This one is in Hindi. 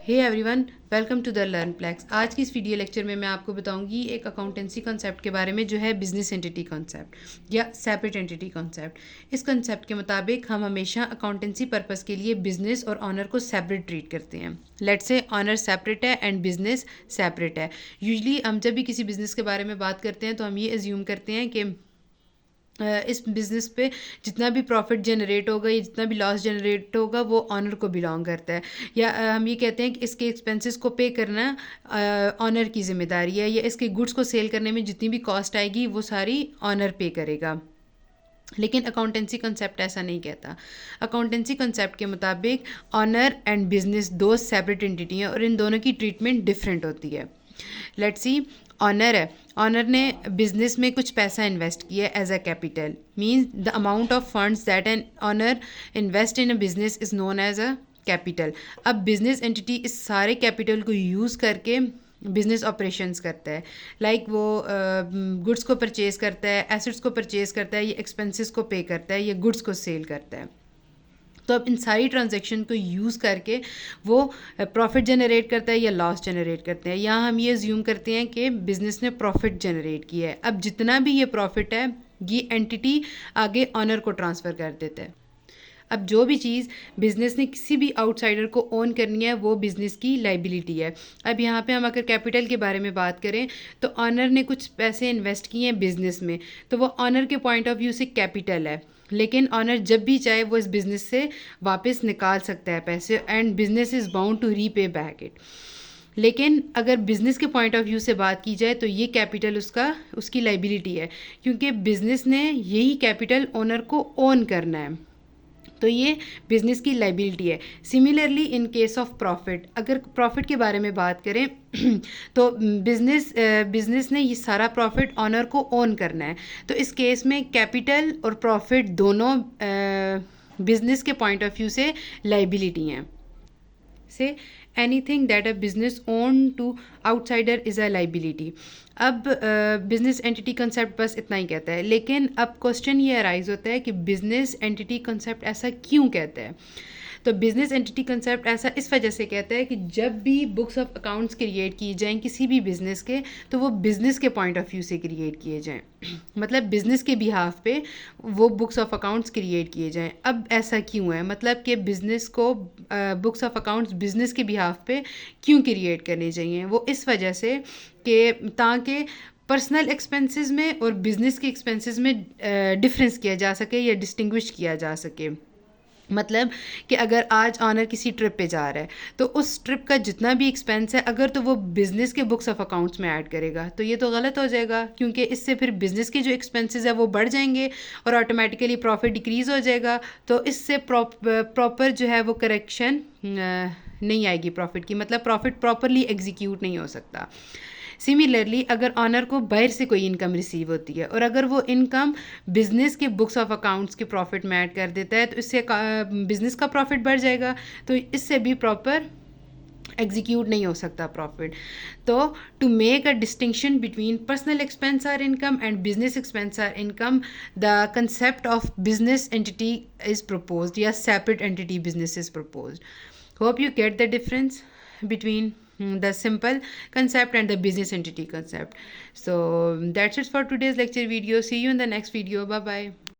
Hey everyone, welcome to the Learnplex. आज की इस वीडियो लेक्चर में मैं आपको बताऊंगी एक अकाउंटेंसी कॉन्सेप्ट के बारे में, जो है बिजनेस एंटिटी कॉन्सेप्ट या सेपरेट एंटिटी कॉन्सेप्ट। इस कॉन्सेप्ट के मुताबिक हम हमेशा अकाउंटेंसी पर्पस के लिए बिजनेस और ऑनर को सेपरेट ट्रीट करते हैं। लेट्स से ऑनर सेपरेट है एंड बिजनेस सेपरेट है। यूजली हम जब भी किसी बिजनेस के बारे में बात करते हैं तो हम ये एज्यूम करते हैं कि इस बिज़नेस पे जितना भी प्रॉफिट जनरेट होगा या जितना भी लॉस जनरेट होगा वो ऑनर को बिलोंग करता है, या हम ये कहते हैं कि इसके एक्सपेंसेस को पे करना ऑनर की ज़िम्मेदारी है, या इसके गुड्स को सेल करने में जितनी भी कॉस्ट आएगी वो सारी ऑनर पे करेगा। लेकिन अकाउंटेंसी कंसेप्ट ऐसा नहीं कहता। अकाउंटेंसी कंसेप्ट के मुताबिक ऑनर एंड बिजनेस दो सेपरेट एंटिटी हैं और इन दोनों की ट्रीटमेंट डिफरेंट होती है। लेट्स सी, ऑनर है, ऑनर ने बिजनेस में कुछ पैसा इन्वेस्ट किया as a capital, means the amount of funds that an owner invest in a business is known as a capital. अब बिजनेस एंटिटी इस सारे कैपिटल को यूज़ करके बिजनेस ऑपरेशंस करता है, लाइक वो गुड्स को परचेज़ करता है, एसेट्स को परचेज़ करता है, या एक्सपेंसेस को पे करता है, या गुड्स को सेल करता है। तो अब इन सारी ट्रांजैक्शन को यूज़ करके वो प्रॉफिट जनरेट करता है या लॉस जनरेट करते हैं। यहाँ हम ये ज्यूम करते हैं कि बिजनेस ने प्रॉफिट जनरेट किया है। अब जितना भी ये प्रॉफिट है ये एंटिटी आगे ऑनर को ट्रांसफ़र कर देता है। अब जो भी चीज़ बिज़नेस ने किसी भी आउटसाइडर को ओन करनी है वो बिज़नेस की लाइबिलिटी है। अब यहाँ पे हम अगर कैपिटल के बारे में बात करें तो ऑनर ने कुछ पैसे इन्वेस्ट किए हैं बिज़नेस में, तो वो ऑनर के पॉइंट ऑफ व्यू से कैपिटल है, लेकिन ऑनर जब भी चाहे वो इस बिज़नेस से वापस निकाल सकता है पैसे, and business is bound to repay back it. लेकिन अगर बिज़नेस के पॉइंट ऑफ व्यू से बात की जाए तो ये कैपिटल उसकी लाइबिलिटी है, क्योंकि बिज़नेस ने यही कैपिटल ओनर को ओन करना है, तो ये बिज़नेस की लाइबिलिटी है। Similarly in case of profit, अगर प्रॉफिट के बारे में बात करें तो बिज़नेस ने ये सारा प्रॉफिट ऑनर को ओन करना है, तो इस केस में कैपिटल और प्रॉफिट दोनों बिज़नेस के पॉइंट ऑफ व्यू से लाइबिलिटी हैं। Say anything that a business own to outsider is a liability. अब बिजनेस एंटिटी कंसेप्ट बस इतना ही कहता है, लेकिन अब क्वेश्चन ये अराइज होता है कि बिजनेस एंटिटी कंसेप्ट ऐसा क्यों कहता है। तो बिजनेस एंटिटी कंसेप्ट ऐसा इस वजह से कहता है कि जब भी बुक्स ऑफ अकाउंट्स क्रिएट किए जाएं किसी भी बिज़नेस के, तो वो बिज़नेस के पॉइंट ऑफ व्यू से क्रिएट किए जाएं, मतलब बिज़नेस के बिहाफ पे वो बुक्स ऑफ अकाउंट्स क्रिएट किए जाएं। अब ऐसा क्यों है, मतलब कि बिज़नेस को बुक्स ऑफ अकाउंट्स बिज़नेस के बिहाफ पे क्यों क्रिएट करने चाहिए, वो इस वजह से कि ताकि पर्सनल एक्सपेंसेस में और बिज़नेस के एक्सपेंसेस में डिफरेंस किया जा सके या डिस्टिंग्विश किया जा सके। मतलब कि अगर आज ऑनर किसी ट्रिप पे जा रहा है तो उस ट्रिप का जितना भी एक्सपेंस है अगर तो वो बिज़नेस के बुक्स ऑफ अकाउंट्स में ऐड करेगा तो ये तो गलत हो जाएगा, क्योंकि इससे फिर बिज़नेस के जो एक्सपेंसेस है वो बढ़ जाएंगे और ऑटोमेटिकली प्रॉफिट डिक्रीज़ हो जाएगा। तो इससे प्रॉपर जो है वो करेक्शन नहीं आएगी प्रॉफिट की, मतलब प्रॉफिट प्रॉपरली एग्जीक्यूट नहीं हो सकता। सिमिलरली अगर ऑनर को बाहर से कोई इनकम रिसीव होती है और अगर वो इनकम बिजनेस के बुक्स ऑफ अकाउंट्स के प्रॉफिट में ऐड कर देता है तो इससे बिजनेस का प्रॉफिट बढ़ जाएगा, तो इससे भी प्रॉपर एग्जीक्यूट नहीं हो सकता प्रॉफिट। तो to make a distinction between personal expense or income and business expense or income, the concept of business entity is proposed या separate entity business is proposed. Hope you get the difference between the simple concept and the business entity concept. So that's it for today's lecture video. See you in the next video. Bye bye.